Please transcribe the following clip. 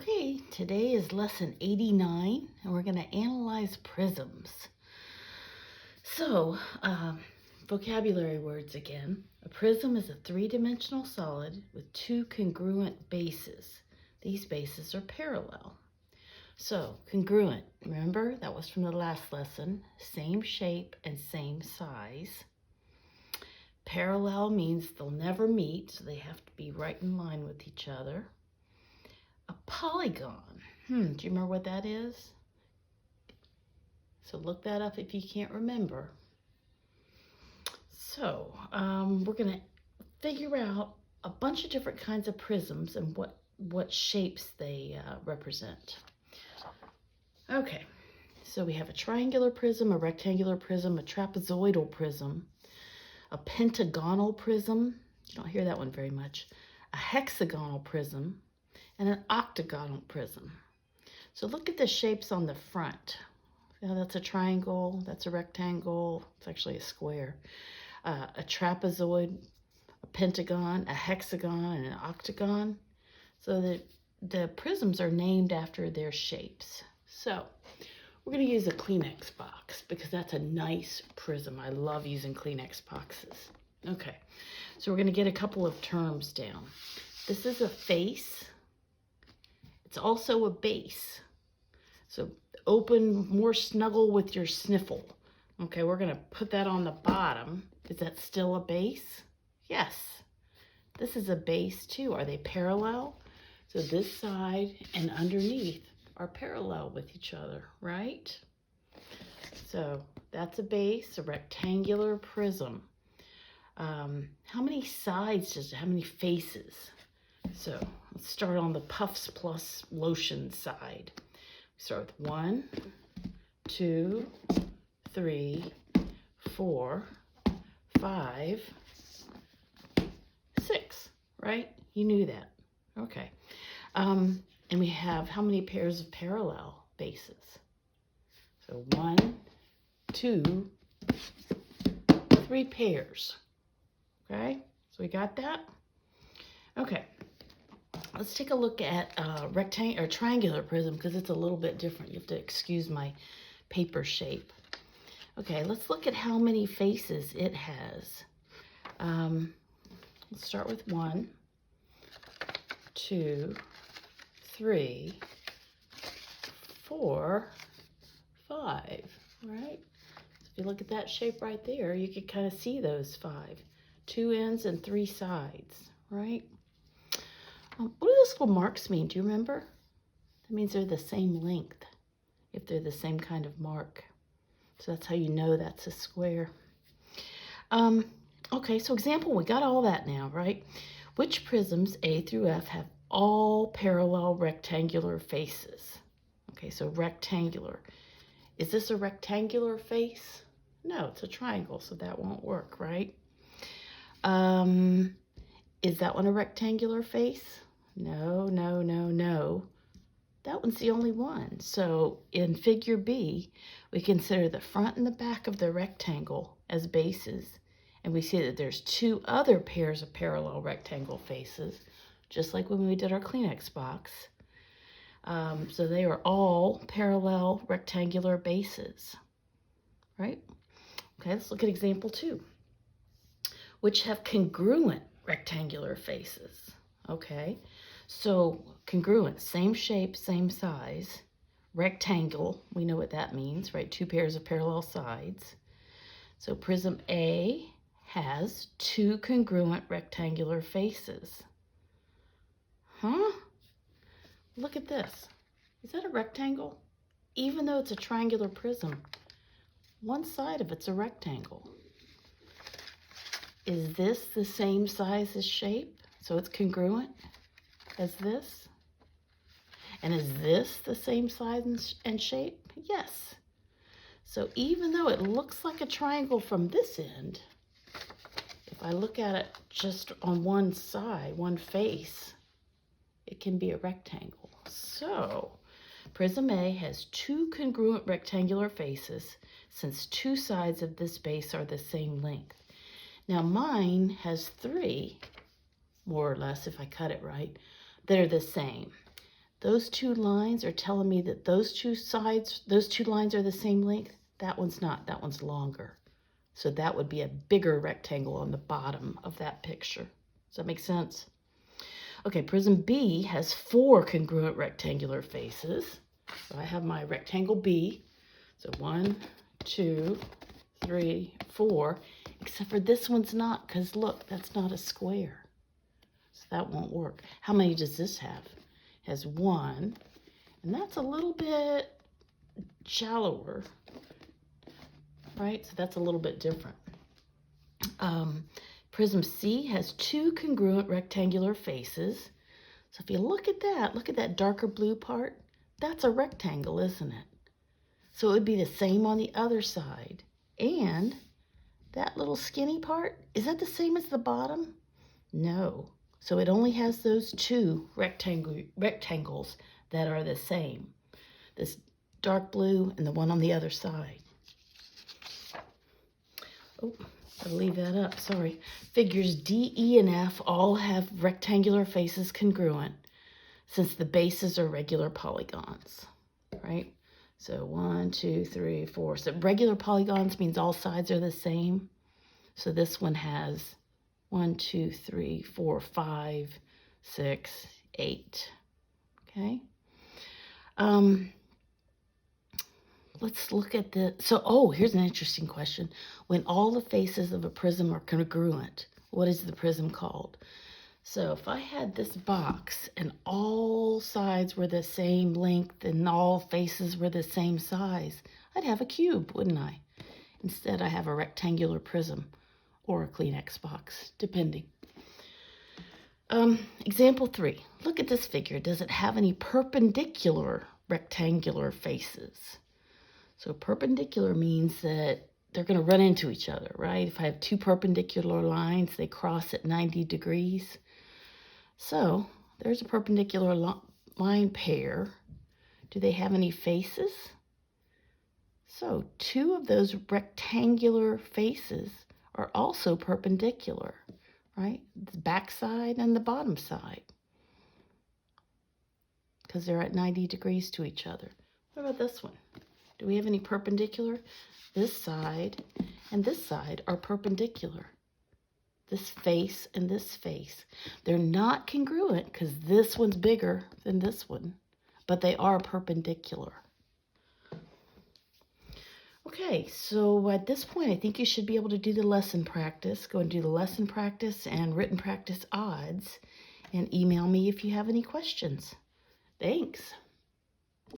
Okay, today is lesson 89, and we're going to analyze prisms. So, vocabulary words again. A prism is a three-dimensional solid with two congruent bases. These bases are parallel. So, congruent, remember, that was from the last lesson. Same shape and same size. Parallel means they'll never meet, so they have to be right in line with each other. A polygon. Do you remember what that is? So look that up if you can't remember. So we're going to figure out a bunch of different kinds of prisms and what shapes they represent. Okay, so we have a triangular prism, a rectangular prism, a trapezoidal prism, a pentagonal prism. You don't hear that one very much. A hexagonal prism, and an octagonal prism. So look at the shapes on the front. That's a triangle, that's a rectangle, it's actually a square. A trapezoid, a pentagon, a hexagon, and an octagon. So the prisms are named after their shapes. So we're going to use a Kleenex box because that's a nice prism. I love using Kleenex boxes. Okay, so we're going to get a couple of terms down. This is a face. It's also a base. So open, more snuggle with your sniffle. Okay, we're going to put that on the bottom. Is that still a base? Yes. This is a base too. Are they parallel? So this side and underneath are parallel with each other, right? So that's a base, a rectangular prism. How many sides does it? How many faces? So let's start on the puffs plus lotion side. We start with 1, 2, 3, 4, 5, 6, right? You knew that. Okay. And we have how many pairs of parallel bases? So 1, 2, 3 pairs. Okay, so we got that? Okay. Let's take a look at rectangular or triangular prism because it's a little bit different. You have to excuse my paper shape. Okay, let's look at how many faces it has. Let's start with 1, 2, 3, 4, 5, right? If you look at that shape right there, you can kind of see those 5. 2 ends and 3 sides, right? What do those little marks mean? Do you remember? That means they're the same length if they're the same kind of mark. So that's how you know that's a square. Okay, so example, we got all that now, right? Which prisms A through F have all parallel rectangular faces? Okay, so rectangular. Is this a rectangular face? No, it's a triangle, so that won't work, right? Is that one a rectangular face? No, no, no, no. That one's the only one. So in figure B, we consider the front and the back of the rectangle as bases. And we see that there's 2 other pairs of parallel rectangle faces, just like when we did our Kleenex box. So they are all parallel rectangular bases, right? Okay, let's look at example 2, which have congruent rectangular faces. Okay, so congruent, same shape, same size. Rectangle, we know what that means, right? 2 pairs of parallel sides. So prism A has 2 congruent rectangular faces. Huh? Look at this. Is that a rectangle? Even though it's a triangular prism, one side of it's a rectangle. Is this the same size as shape? So it's congruent as this? And is this the same size and shape? Yes. So even though it looks like a triangle from this end, if I look at it just on one side, one face, it can be a rectangle. So prism A has 2 congruent rectangular faces since 2 sides of this base are the same length. Now mine has 3, more or less if I cut it right, that are the same. Those two lines are telling me that those two lines are the same length. That one's not. That one's longer. So that would be a bigger rectangle on the bottom of that picture. Does that make sense? Okay, prism B has 4 congruent rectangular faces. So I have my rectangle B. So 1, 2, 3, 4. Except for this one's not, because look, that's not a square. So that won't work. How many does this have? It has 1, and that's a little bit shallower, right? So that's a little bit different. Prism C has 2 congruent rectangular faces. So if you look at that darker blue part, that's a rectangle, isn't it? So it would be the same on the other side. And that little skinny part, is that the same as the bottom? No. So it only has those 2 rectangles that are the same. This dark blue and the one on the other side. Oh, I'll leave that up, sorry. Figures D, E, and F all have rectangular faces congruent since the bases are regular polygons, right? So 1, 2, 3, 4. So regular polygons means all sides are the same. So this one has 1, 2, 3, 4, 5, 6, 8. Okay. Let's look at the, here's an interesting question. When all the faces of a prism are congruent, what is the prism called? So if I had this box and all sides were the same length and all faces were the same size, I'd have a cube, wouldn't I? Instead, I have a rectangular prism or a Kleenex box, depending. Example 3. Look at this figure. Does it have any perpendicular rectangular faces? So perpendicular means that they're going to run into each other, right? If I have 2 perpendicular lines, they cross at 90 degrees. So there's a perpendicular line pair. Do they have any faces? So 2 of those rectangular faces are also perpendicular, right? The back side and the bottom side, because they're at 90 degrees to each other. What about this one? Do we have any perpendicular? This side and this side are perpendicular. This face and this face. They're not congruent because this one's bigger than this one, but they are perpendicular. Okay, so at this point, I think you should be able to do the lesson practice. Go and do the lesson practice and written practice odds, and email me if you have any questions. Thanks.